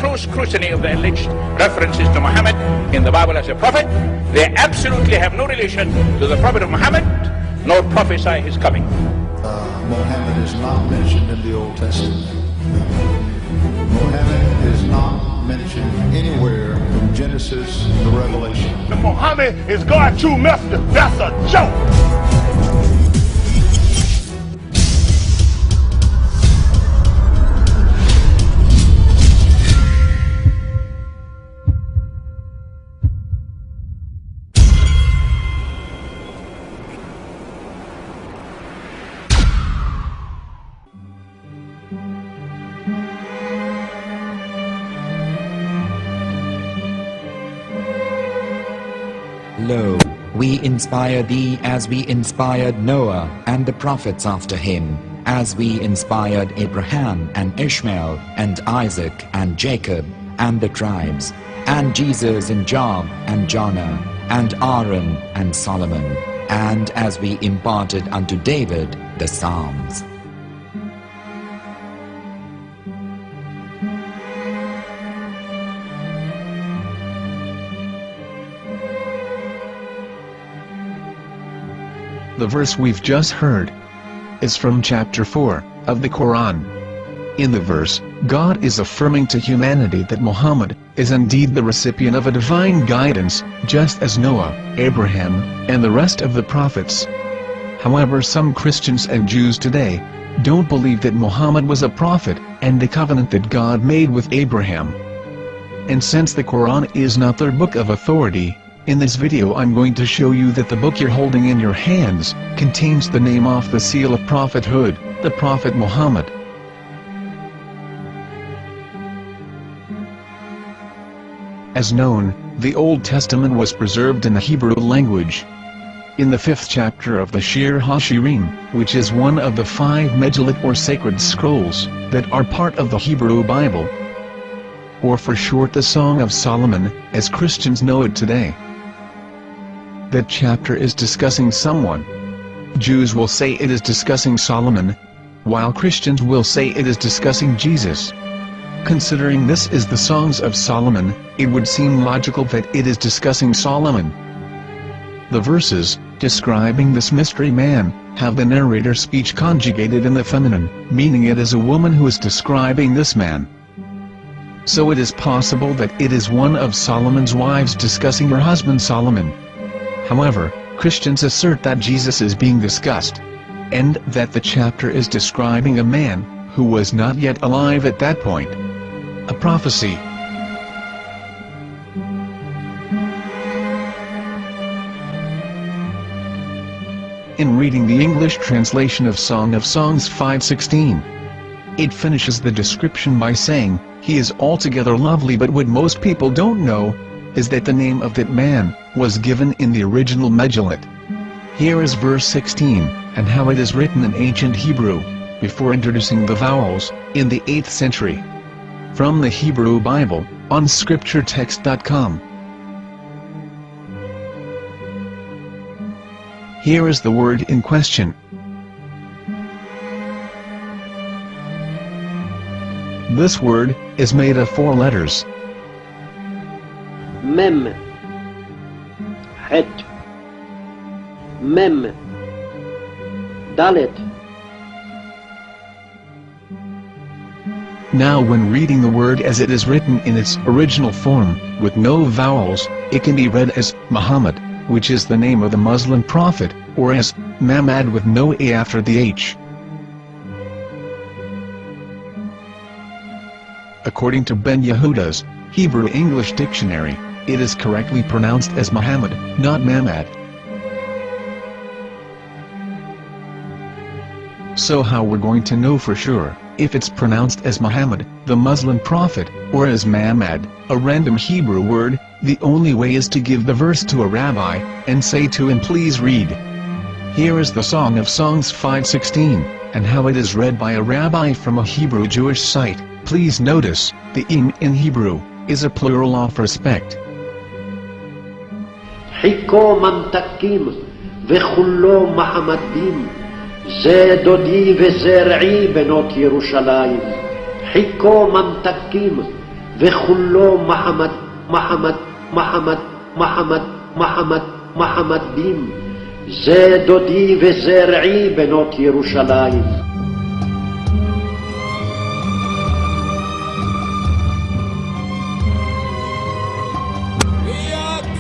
close scrutiny of the alleged references to Mohammed in the Bible as a prophet, they absolutely have no relation to the prophet of Mohammed, nor prophesy his coming. Mohammed is not mentioned in the Old Testament. Mohammed is not mentioned anywhere from Genesis to Revelation. Mohammed is God's true messenger. That's a joke. Lo, we inspire thee as we inspired Noah and the prophets after him, as we inspired Abraham and Ishmael and Isaac and Jacob and the tribes, and Jesus and Job and Jonah and Aaron and Solomon, and as we imparted unto David the Psalms. The verse we've just heard is from chapter 4 of the Quran. In the verse, God is affirming to humanity that Muhammad is indeed the recipient of a divine guidance, just as Noah, Abraham, and the rest of the prophets. However, some Christians and Jews today don't believe that Muhammad was a prophet and the covenant that God made with Abraham. And since the Quran is not their book of authority, in this video I'm going to show you that the book you're holding in your hands contains the name off the seal of prophethood, the Prophet Muhammad. As known, the Old Testament was preserved in the Hebrew language. In the 5th chapter of the Shir HaShirim, which is one of the 5 Megillat or sacred scrolls that are part of the Hebrew Bible, or for short the Song of Solomon, as Christians know it today. That chapter is discussing someone. Jews will say it is discussing Solomon, while Christians will say it is discussing Jesus. Considering this is the Songs of Solomon, it would seem logical that it is discussing Solomon. The verses, describing this mystery man, have the narrator's speech conjugated in the feminine, meaning it is a woman who is describing this man. So it is possible that it is one of Solomon's wives discussing her husband Solomon. However, Christians assert that Jesus is being discussed, and that the chapter is describing a man who was not yet alive at that point. A prophecy. In reading the English translation of Song of Songs 5:16, it finishes the description by saying, "He is altogether lovely," but what most people don't know is that the name of that man was given in the original Megillat. Here is verse 16, and how it is written in ancient Hebrew, before introducing the vowels, in the 8th century. From the Hebrew Bible, on scripturetext.com. Here is the word in question. This word is made of 4 letters. Mem, Het, Mem, Dalet. Now when reading the word as it is written in its original form, with no vowels, it can be read as Muhammad, which is the name of the Muslim prophet, or as Mamad with no A after the H. According to Ben Yehuda's Hebrew English Dictionary, it is correctly pronounced as Muhammad, not Mamad. So how we're going to know for sure if it's pronounced as Muhammad, the Muslim prophet, or as Mamad, a random Hebrew word? The only way is to give the verse to a rabbi and say to him, "Please read." Here is the Song of Songs 5:16, and how it is read by a rabbi from a Hebrew Jewish site. Please notice, the im in Hebrew is a plural of respect. חיכו ממתקים וכולו מחמדים, זה דודי וזרעי בנות ירושלים. חיכו ממתקים וכולו מחמד, מחמד, מחמד, מחמד, מחמד, מחמדים. זה דודי וזה רעי בנות ירושלים.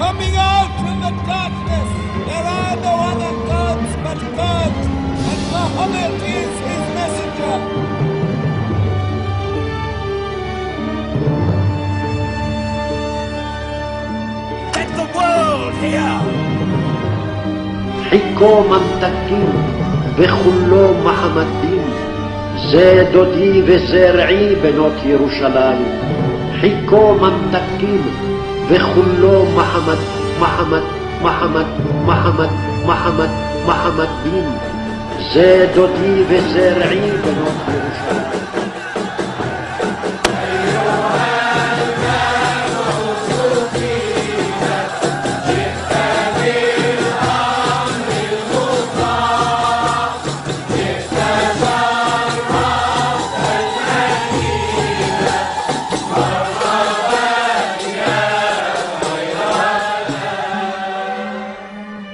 Coming out from the darkness, there are no other gods but God, and Mohammed is his messenger. Let the world hear. חיכו ממתקים וכולו מחמדים. זה דודי וזה רעי בנות ירושלים. חיכו ממתקים וכולו מחמד, מחמד, מחמד, מחמד, מחמד, מחמדים. זה דודי וזה רעי בנות ירושלים.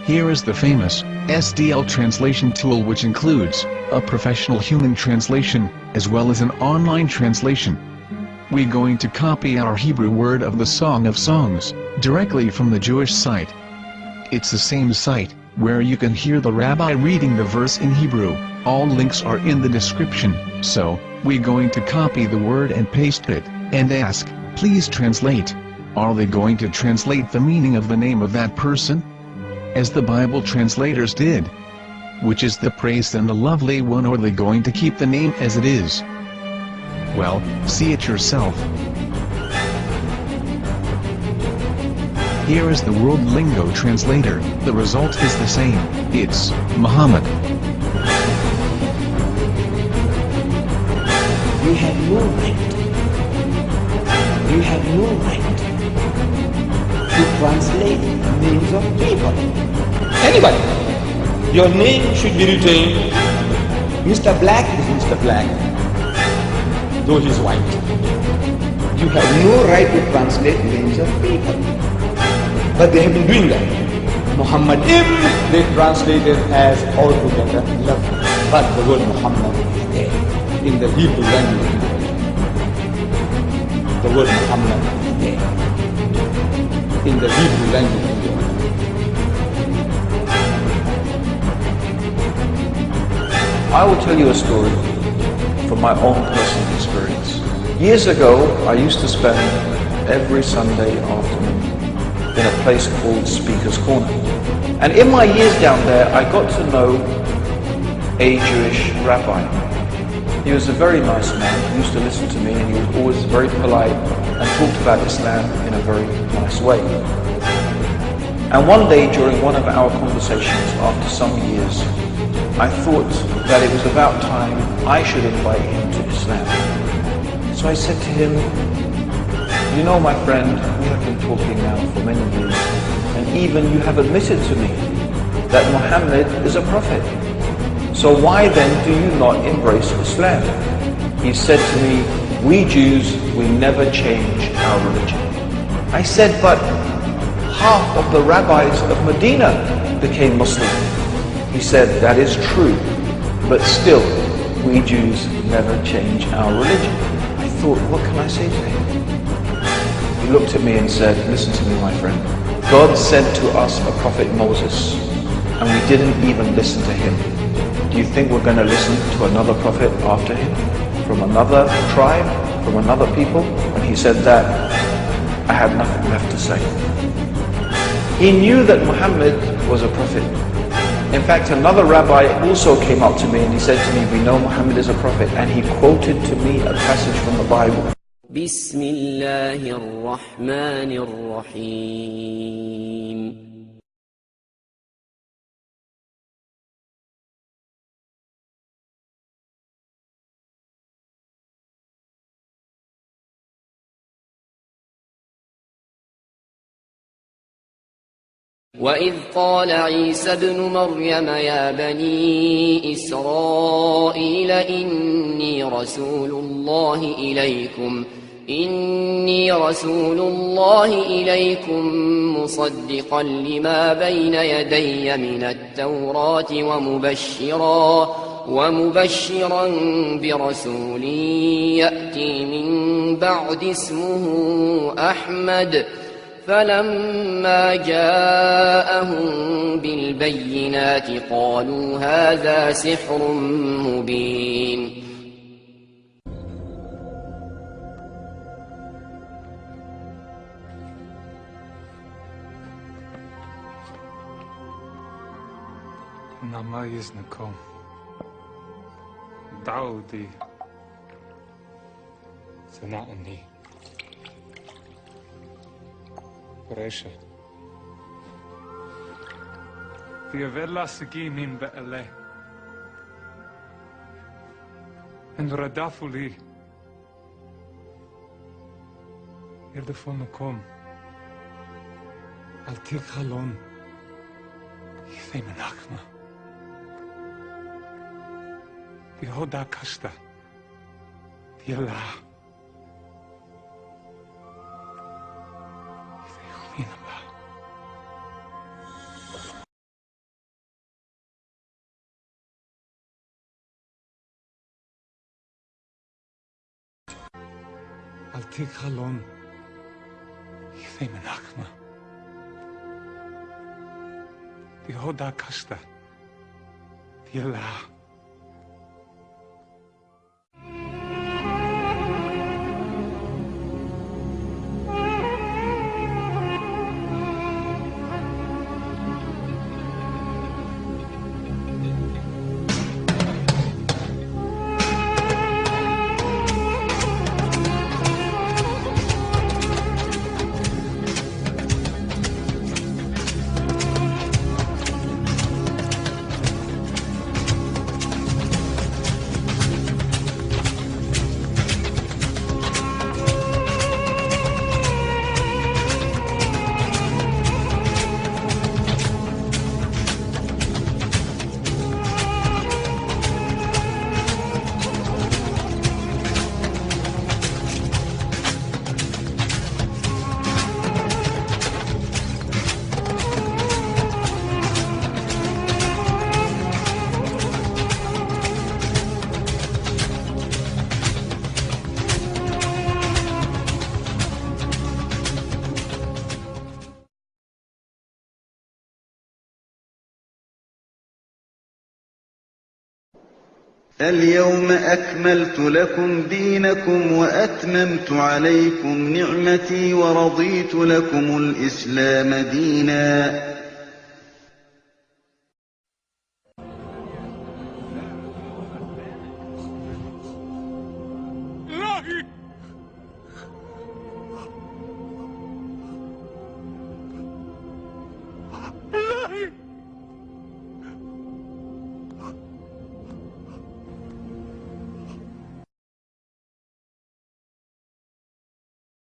Here is the famous SDL translation tool, which includes a professional human translation, as well as an online translation. We're going to copy our Hebrew word of the Song of Songs, directly from the Jewish site. It's the same site, where you can hear the rabbi reading the verse in Hebrew. All links are in the description, so, we're going to copy the word and paste it, and ask, please translate. Are they going to translate the meaning of the name of that person? As the Bible translators did. Which is the praised and the lovely one, or are they going to keep the name as it is? Well, see it yourself. Here is the World Lingo Translator. The result is the same. It's Muhammad. You have no right. You have no right to translate names of people. Anybody. Your name should be written, Mr. Black is Mr. Black, though he's white. You have no right to translate names of people. But they have been doing that. Muhammad they translated as altogether lovely. But the word Muhammad is there in the Hebrew language. The word Muhammad is there in the Hebrew language. I will tell you a story from my own personal experience. Years ago, I used to spend every Sunday afternoon in a place called Speaker's Corner. And in my years down there, I got to know a Jewish rabbi. He was a very nice man, he used to listen to me, and he was always very polite and talked about Islam in a very nice way. And one day during one of our conversations after some years, I thought that it was about time I should invite him to Islam. So I said to him, you know, my friend, we have been talking now for many years, and even you have admitted to me that Mohammed is a prophet. So why then do you not embrace Islam? He said to me, we Jews, we never change our religion. I said, but half of the rabbis of Medina became Muslim. He said, that is true, but still, we Jews never change our religion. I thought, what can I say to him? He looked at me and said, listen to me, my friend. God sent to us a prophet Moses, and we didn't even listen to him. Do you think we're going to listen to another prophet after him? From another tribe? From another people? When he said that, I had nothing left to say. He knew that Muhammad was a prophet. In fact, another rabbi also came up to me and he said to me, we know Muhammad is a prophet, and he quoted to me a passage from the Bible. Bismillahir Rahmanir Rahim. وإذ قال عيسى ابن مريم يا بني إسرائيل إني رسول الله إليكم إني رسول الله إليكم مصدقا لما بين يدي من التوراة ومبشرا برسول يأتي من بعد اسمه أحمد فلما جاءهم بالبينات قالوا هذا سحر مبين nama iznikom Daudi Zana'ni Resha Viavella Sigimin Be'ele and Radafuli Irdefonukom Al Tikhalon Ytheimenachma Yehoda Kashta Yelah Ytheichlinaba Al Tikhalon Ytheimenachma Yehoda Kashta Yelah اليوم أكملت لكم دينكم وأتممت عليكم نعمتي ورضيت لكم الإسلام دينا إلهي